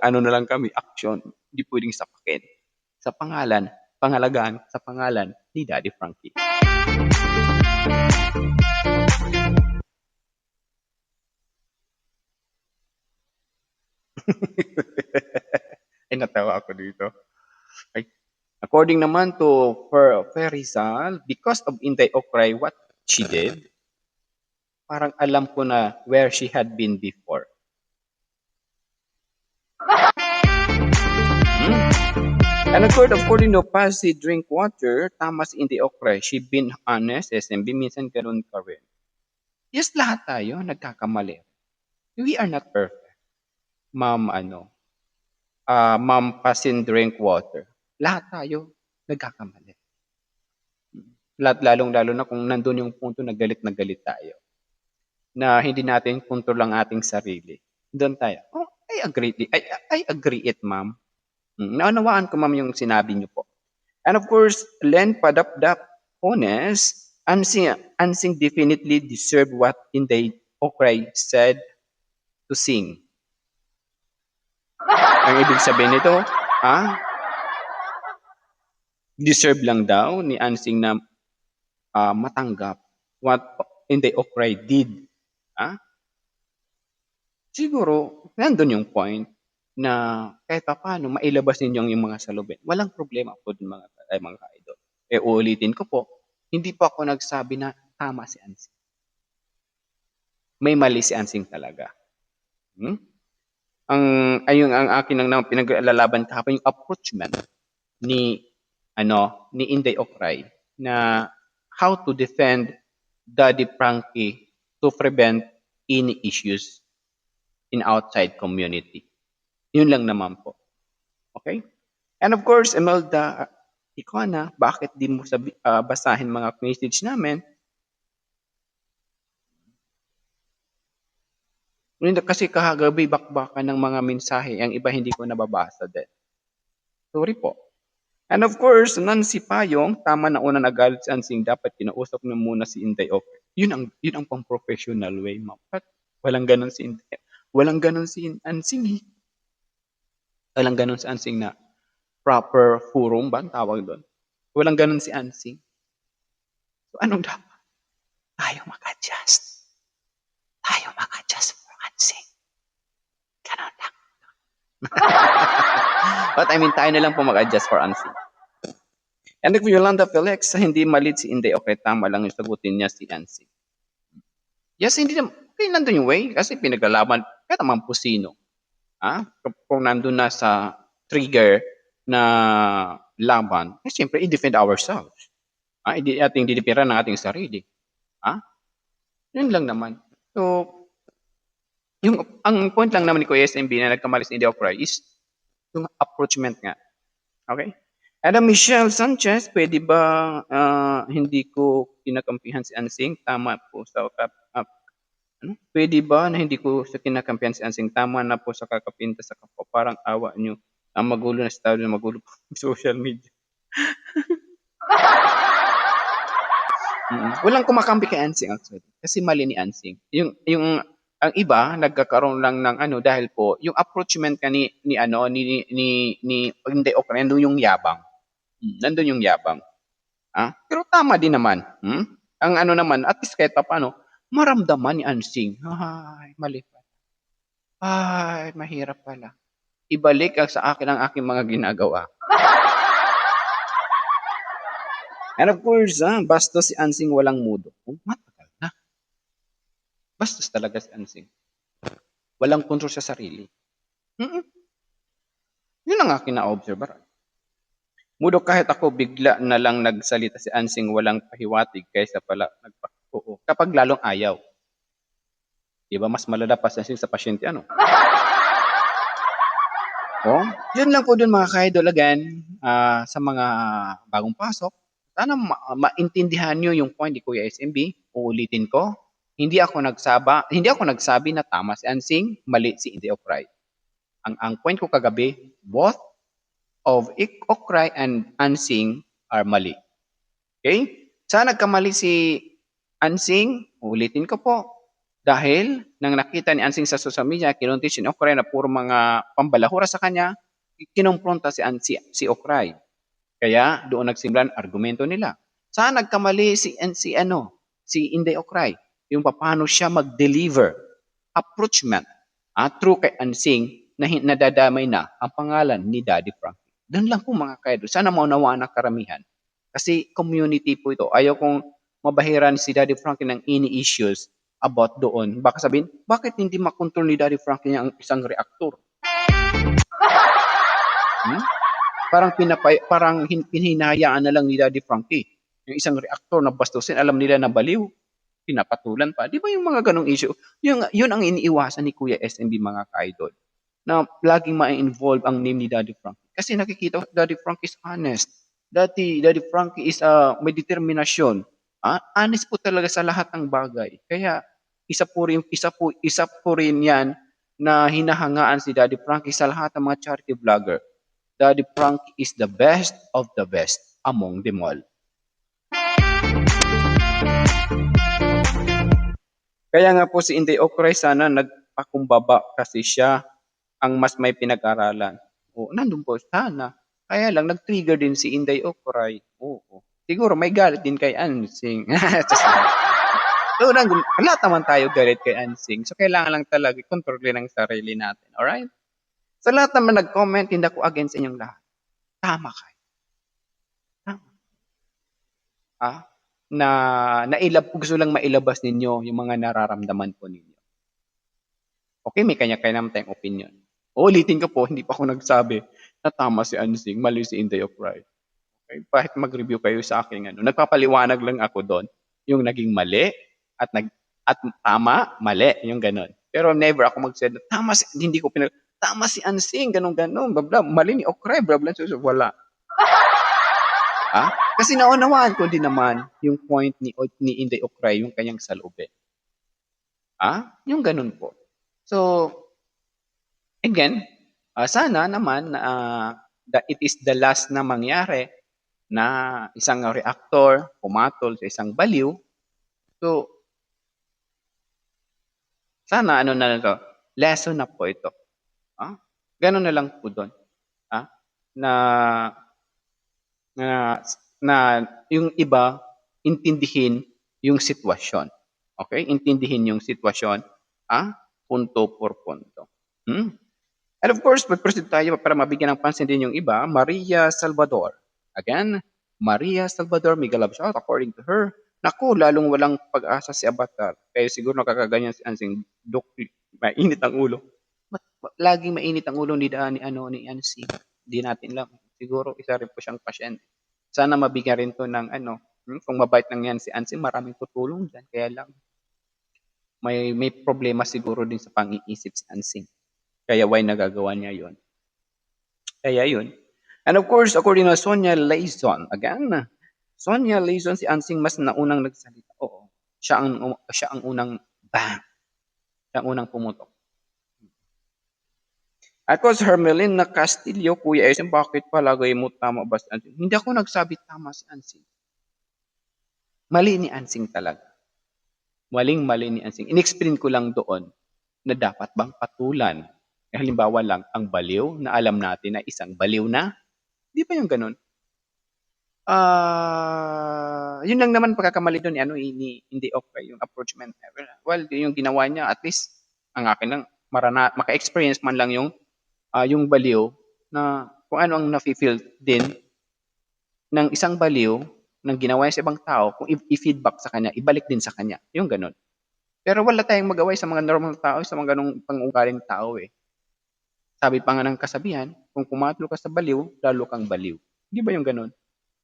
ano na lang kami, action. Hindi pwedeng sapakin. Sa pangalagaan, sa pangalan ni Daddy Frankie. Ay, natawa ako dito. Ay, according naman to Ferizal, because of Inday Okray, what she did, parang alam ko na where she had been before. And according to Pasi Drink Water, tama si Inday Okray, she been honest, SMB, minsan ganun ka rin. Yes, lahat tayo nagkakamali. We are not perfect. Ma'am, Ma'am Pasin Drink Water. Lahat tayo nagkakamali. Lalong-lalo na kung nandun yung punto na galit tayo. Na hindi natin kontrol ang ating sarili. Doon tayo. Oh, I agree it, ma'am. Naunawaan ko, ma'am, yung sinabi niyo po. And of course, Len Padapdap, honest, Ansing definitely deserve what Inday Okray said to sing. Ang ibig sabihin nito, deserve lang daw ni Ansing na matanggap what Inday Okray did. Siguro, nandun yung point na kahit paano mailabas ninyo yung mga salubin. Walang problema po din mga idol. Uulitin ko po, hindi po ako nagsabi na tama si Ansing. May mali si Ansing talaga. Ang akin lang pinaglalaban kahapon yung approachment ni Inday Okray na how to defend Daddy Frankie to prevent any issues in outside community. Yun lang naman po. Okay? And of course, Imelda, ikaw na, bakit di mo basahin mga message namin? Kasi kahagabi bakbakan ng mga mensahe, ang iba hindi ko nababasa din. Sorry po. And of course, Nancy Payong, tama na una nagalit si Ansing, dapat kinausap na muna si Inday Okay. Yun ang pang-professional way, ma'am. Walang ganun si Inday. Walang ganun si Ansing. Walang ganun si Ansing na proper forum ba ang tawag doon? Walang ganun si Ansing. So anong dapat? Tayo mag-adjust. Tayo mag-adjust for Ansing. Ganun lang. But I mean, tayo na lang po mag-adjust for Ansing. And if Yolanda Felix, hindi malit si Inday Okay, tama lang yung sagutin niya si Ansing. Yes, hindi naman. Okay, nandun yung way. Kasi pinaglalaban, kahit naman po sino. Kung nandun na sa trigger na laban, siyempre, i-defend ourselves. Ating didipira ng ating sarili. Yun lang naman. So, ang point lang naman ni Kuya SMB na nagkamali sa Inday Okray is yung approachment nga. Okay? And Michelle Sanchez, pwede ba hindi ko kinakampihan si Ansing? Tama po sa pwede ba na hindi ko sa kinakampihan si Ansing? Tama na po sa kakapinta sa kapwa. Parang awa nyo. Ang magulo na sa tao na magulo po social media. Walang kumakampi kay Ansing actually. Kasi mali ni Ansing. Ang iba nagkakaroon lang ng dahil po yung approachment ka ni Inday Okay, nandun yung yabang. Nandun yung yabang. Pero tama din naman. Ang naman, at least kahit paano, maramdaman ni Ansing. Ay, mali pala. Ay, mahirap pala. Ibalik sa akin ang aking mga ginagawa. And of course, bastos si Ansing walang mudo. Matagal na. Bastos talaga si Ansing. Walang kontrol sa sarili. Mm-mm. Yun ang aking na-observe. Mudo kahit ako bigla na lang nagsalita si Ansing walang pahiwatig kaysa pala oo. Kapag lalong ayaw. Diba mas malala pa si Ansing sa pasyente ano? Oh, yun lang po dun mga ka-idol again, sa mga bagong pasok. Sana maintindihan nyo yung point ni Kuya SMB. Uulitin ko, hindi ako nagsabi na tama si Ansing, mali si Inday Okray. Ang point ko kagabi, both of Okray and Ansing are mali. Okay? Sana nagkamali si Ansing, ulitin ko po, dahil nang nakita ni Ansing sa social media, kinunti si Okray na puro mga pambalahura sa kanya, kinumpronta si Okray. Kaya doon nagsimulan argumento nila. Sana nagkamali si Inday Okray, yung paano siya mag-deliver approachment true kay Ansing na nadadamay na ang pangalan ni Daddy Frankie. Doon lang po mga kaidol. Sana maunawaan ng karamihan. Kasi community po ito. Ayaw kong mabahiran si Daddy Frankie ng any issues about doon. Baka sabihin, bakit hindi makontrol ni Daddy Frankie ang isang reactor? Parang hinayaan na lang ni Daddy Frankie yung isang reactor na bastusin. Alam nila na baliw. Pinapatulan pa. Di ba yung mga ganong issue? Yun ang iniiwasan ni Kuya SMB mga ka-idol. Na laging ma-involve ang name ni Daddy Frankie. Kasi nakikita ko, Daddy Frankie is honest. Daddy Frankie is may determinasyon. Honest po talaga sa lahat ng bagay. Kaya isa po rin yan na hinahangaan si Daddy Frankie sa lahat ng mga charity vlogger. Daddy Frankie is the best of the best among them all. Kaya nga po si Inday Okray sana nagpakumbaba kasi siya ang mas may pinag-aralan. Nandun po sana. Kaya lang nag-trigger din si Inday Okray. Oo. Siguro may galit din kay Ansing. So, lahat naman tayo galit kay Ansing. So, kailangan lang talaga kontrolin ang sarili natin. Alright? Sa lahat naman nag-comment, hindi ako against inyong lahat. Tama kayo. Tama. Gusto lang mailabas ninyo yung mga nararamdaman po ninyo. Okay, may kanya-kanya naman tayong opinion. Ulitin ko po, hindi pa ako nagsabi na tama si Ansing, mali si Inday Okray. Okay? Kahit mag-review kayo sa akin, nagpapaliwanag lang ako doon yung naging mali at tama, mali, yung ganon. Pero never ako mag-said na tama si Ansing, ganon, bla mali ni Okray, bla wala. Kasi naunawaan ko din naman yung point ni Inday Okray, yung kanyang saloobin. Yung ganun po. So, again, sana naman that it is the last na mangyari na isang reactor pumatol sa isang baliw. So, sana na to, lesson na po ito. Ganun na lang po doon. Na yung iba intindihin yung sitwasyon. Okay? Intindihin yung sitwasyon, punto por punto. And of course, mag-proceed tayo para mabigyan ng pansin din yung iba, Maria Salvador. Again, Maria Salvador, mega love shout according to her. Naku, lalong walang pag-asa si Avatar. Kaya siguro nakakaganyan si Ansing. Mainit ang ulo. Laging mainit ang ulo ni Ansing. Hindi natin lang. Siguro isa rin po siyang pasyente. Sana mabigyan rin to ng kung mabait lang yan si Ansing, maraming tutulong dyan. Kaya lang, may problema siguro din sa pang-iisip si Ansing. Kaya why nagagawa niya yon? Kaya yun. And of course, according to Sonia Laison, again, Sonia Laison, si Ansing mas naunang nagsalita. Oo. Siya ang unang bang. Siya ang unang pumutok. At course, Hermelina Castillo, Kuya Esem, bakit palagay mo tama ba si Ansing? Hindi ako nagsabi tama si Ansing. Mali ni Ansing talaga. Maling-mali ni Ansing. In-explain ko lang doon na dapat bang patulan. Halimbawa lang, ang baliw na alam natin na isang baliw na. Di ba yung ganun? Yun lang naman pagkakamali do'n ni ano, ni hindi okay yung approachment niya. Well, yung ginawa niya at least ang akin lang maka-experience man lang yung baliw na kung ano ang nafi-feel din ng isang baliw ng ginawa niya sa ibang tao kung i-feedback sa kanya, ibalik din sa kanya, yung gano'n. Pero wala tayong magawa sa mga normal tao, sa mga gano'ng pang-uugaling tao, eh. Sabi pa nga ng kasabihan, kung pumatol ka sa baliw, lalo kang baliw. 'Di ba yung gano'n?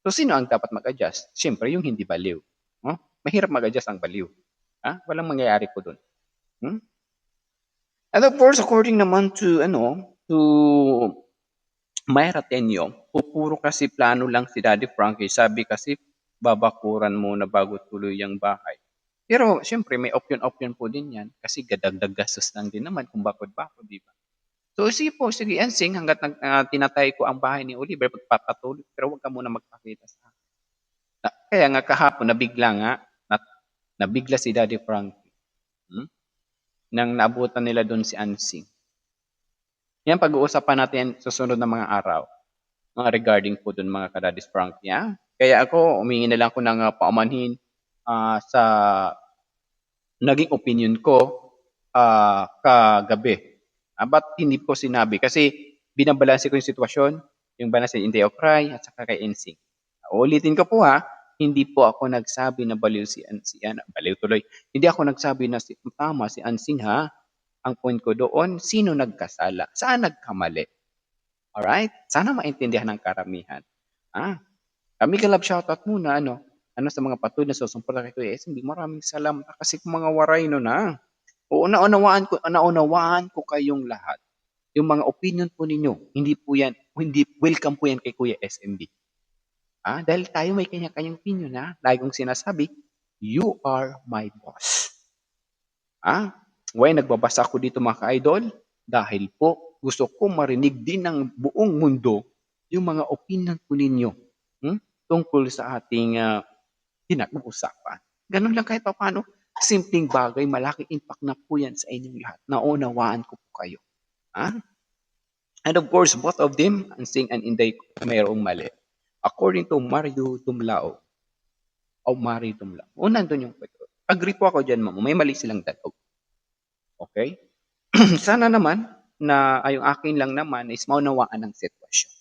So, sino ang dapat mag-adjust? Siyempre yung hindi baliw, 'no? Mahirap mag-adjust ang baliw, walang mangyayari po dun, hmm? And of course, according naman to ano, to Myra Tenyo, pupuro kasi plano lang si Daddy Frankie. Sabi kasi babakuran muna bago tuloy ang bahay. Pero siyempre may option-option po din 'yan kasi dagdag gastos lang din naman kung bakod-bakod, 'di ba? So, sige po, sige Ensing hangga't tinatay ko ang bahay ni Oliver pagpapatuloy pero wag ka muna magpakita sa kaya nga kahapon nabigla nga, na nabigla si Daddy Frankie, nang naabutan nila dun si Ansing. Yan pag-uusapan natin susunod na mga araw, mga regarding po dun mga ka-Daddy Frankie, Kaya ako, humingi na lang ako ng paumanhin sa naging opinion ko kagabi. Ba't hindi ko sinabi? Kasi binabalanse ko yung sitwasyon, yung balance in Day of Cry at saka kay Ensing. Uulitin ko po hindi po ako nagsabi na baliw si Ansing. Baliw tuloy. Hindi ako nagsabi na tama si Ansing Ang point ko doon, sino nagkasala? Saan nagkamali? Alright? Sana maintindihan ng karamihan. Kami kalab shoutout muna, ano sa mga patuloy na susuporta kay Kuya SMB. Maraming salamat kasi kung mga waray no na. Oo, naunawaan ko kayong lahat. Yung mga opinion po ninyo, hindi welcome po yan kay Kuya SMB. Dahil tayo may kanya-kanyang opinion Lagi kong sinasabi, you are my boss. Why nagbabasa ako dito mga ka-idol? Dahil po gusto ko marinig din ng buong mundo yung mga opinion po ninyo tungkol sa ating pinag-uusapan. Ganun lang kahit paano. Simpleng bagay, malaking impact na po yan sa inyong lahat. Naunawaan ko po kayo. And of course, both of them, Ansing and Inday, mayroong mali. According to Mario Dumlao, nandun yung pwede. Agree po ako dyan, ma'am. May mali silang dalaw. Okay? Sana naman na yung akin lang naman is maunawaan ng sitwasyon.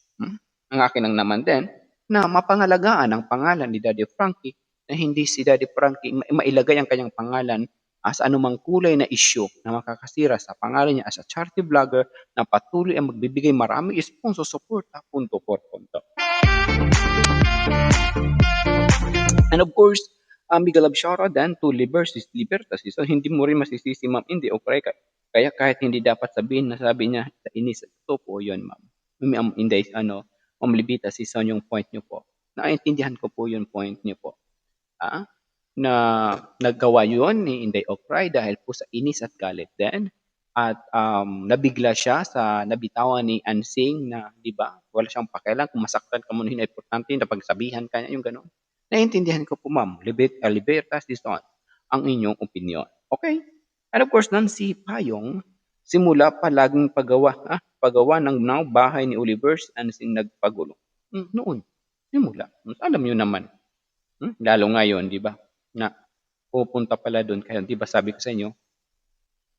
Ang akin lang naman din na mapangalagaan ang pangalan ni Daddy Frankie na hindi si Daddy Frankie mailagay ang kanyang pangalan sa anumang kulay na issue na makakasira sa pangalan niya as a charity vlogger na patuloy ang magbibigay maraming sponsor suporta punto por punto. And of course, big love shoutout then to Libertas. So, hindi mo rin masisisi, ma'am, hindi okay. Kaya kahit hindi dapat sabihin na sabi niya sa inis, ito po yun, ma'am. Hindi, Ma'am Libita, season yung point niyo po. Naintindihan ko po yung point niyo po. Na naggawa yun ni Inday Okray dahil po sa inis at galit din. At nabigla siya sa nabitawan ni Ansing na, di ba, wala siyang pakialam kung masaktan ka muna, hindi importante na pagsabihan ka niya, yung gano'n. Naiintindihan ko po, ma'am. Libertas this on ang inyong opinion. Okay? And of course, Nancy Payong, simula pa laging paggawa ng bahay ni Oliver Ansing nagpagulo. Noon, simula. Alam niyo naman. Lalo ngayon, di ba? Na pupunta pala doon. Kaya di ba sabi ko sa inyo,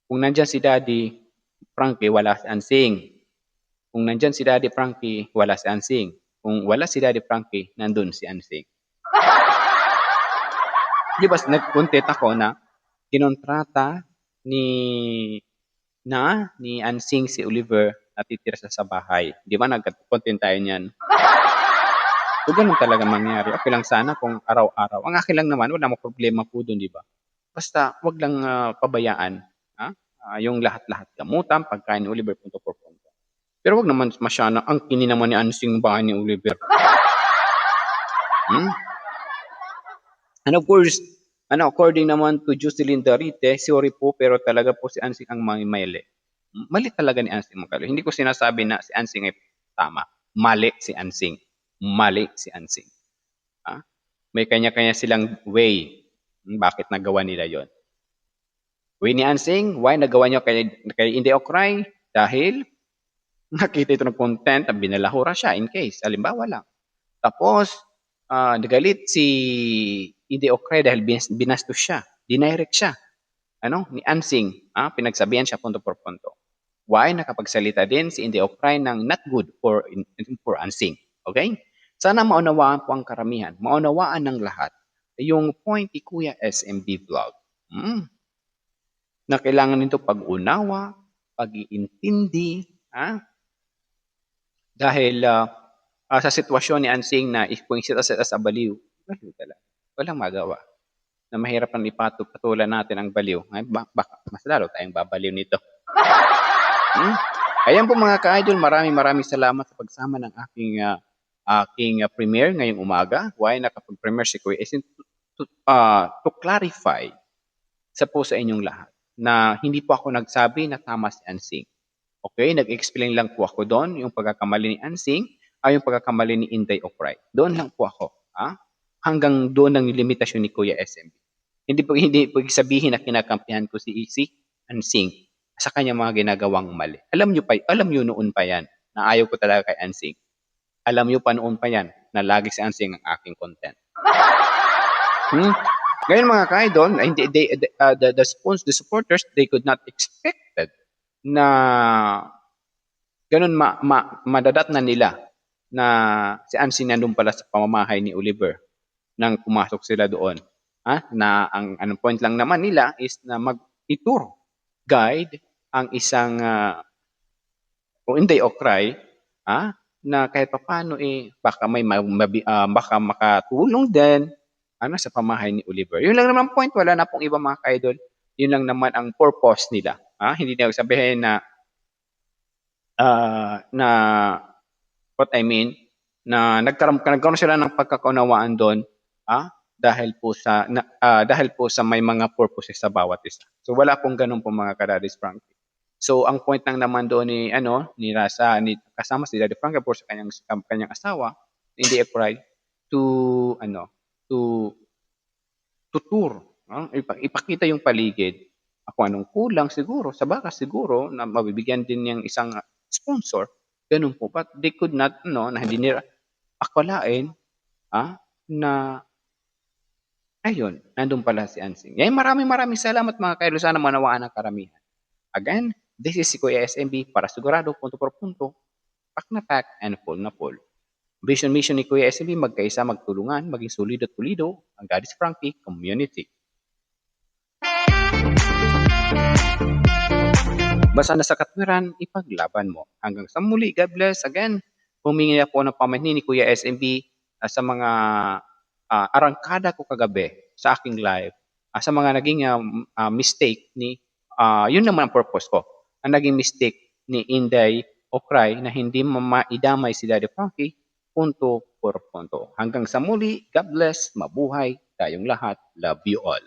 kung nandyan si Daddy Frankie, wala si Ansing. Kung nandyan si Daddy Frankie, wala si Ansing. Kung wala si Daddy Frankie, nandun si Ansing. Di ba nag-content ako na kinontrata ni Ansing si Oliver na titira sa bahay. Di ba nag-content tayo niyan? So, ganun talaga mangyari. Okay lang sana kung araw-araw. Ang akin lang naman, wala mo problema po doon, di ba? Basta, wag lang pabayaan. Yung lahat-lahat gamutan, pagkain ni Oliver, punto por punto. Pero wag naman masyana, ang kini naman ni Ansing bahay ni Oliver. And of course, according naman to Jocelyn Darite, sorry po, pero talaga po si Ansing ang mali. Mali talaga ni Ansing Magalo. Hindi ko sinasabi na si Ansing ay tama. Mali si Ansing. May kanya-kanya silang way. Bakit nagawa nila yon? Way ni Ansing, why nagawa niyo kay Inday Okray? Dahil nakita ito ng content, binalahura siya in case. Halimbawa lang. Tapos, nagalit si Inday Ocray dahil binastos siya, dinirect siya, ni Ansing, pinagsabihan siya punto por punto. Why? Nakapagsalita din si Inday Ocray ng not good for Ansing. Okay? Sana maunawaan po ang karamihan, maunawaan ng lahat yung point ni Kuya SMB Vlog. Na kailangan nito pag-unawa, pag-iintindi, dahil sa sitwasyon ni Ansing na kung isita sa baliw, baliw talaga. Walang magawa. Na mahirap ang ipatulan natin ang baliw. Baka mas lalo tayong babaliw nito. Ayan po mga ka-idol, maraming salamat sa pagsama ng aking premiere ngayong umaga. Why nakapag-premiere si Kuya is to clarify sa inyong lahat na hindi po ako nagsabi na tama si Ansing. Okay, nag-explain lang po ako doon yung pagkakamali ni Ansing ay yung pagkakamali ni Inday Ocray. Doon lang po ako. Hanggang doon ang limitasyon ni Kuya SMB. Hindi po sabihin na kinakampihan ko si Ansing sa kanyang mga ginagawang mali. Alam niyo noon pa yan na ayaw ko talaga kay Ansing. Alam niyo pa noon pa yan na lagi si Ansing ang aking content. Ngayon mga ka-idol, the supporters, they could not expected na ganun madadat na nila na si Ansing nandun pala sa pamamahay ni Oliver nang pumasok sila doon. Na ang point lang naman nila is na mag-tour guide ang isang Inday Ocray na kahit paano baka baka makatulong din sa pamahay ni Oliver. Yun lang naman point, wala na pong iba mga ka-idol. Yun lang naman ang purpose nila. Hindi na sabihin na what I mean, na nagkaroon sila ng pagkakaunawaan doon dahil po sa may mga purposes sa bawat isa. So wala pong ganun po mga ka-Daddy's Frankie. So ang point lang naman doon ni Rasa, kasama si Daddy Frankie po sa kanyang asawa, hindi Ocray, to tour, ipakita yung paligid. Kung anong kulang siguro, sa baka siguro na mabibigyan din yung isang sponsor, ganun po. But they could not, na hindi nila akalain na ayun, nandun pala si Ansing. Ngayon, maraming salamat mga kailo. Sana manawaan ang karamihan. Again, this is si Kuya SMB para sigurado, punto por punto, pack na pack, and full na full. Vision mission ni Kuya SMB, magkaisa, magtulungan, maging sulido at pulido ang Daddy's Frankie community. Basta nasa katwiran, ipaglaban mo. Hanggang sa muli, God bless. Again, humingi ako ng pamanin ni Kuya SMB sa mga arangkada ko kagabi sa aking live. Sa mga naging mistake yun naman ang purpose ko. Ang naging mistake ni Inday Ocray na hindi maidamay si Daddy Frankie, punto por punto. Hanggang sa muli, God bless, mabuhay tayong lahat. Love you all.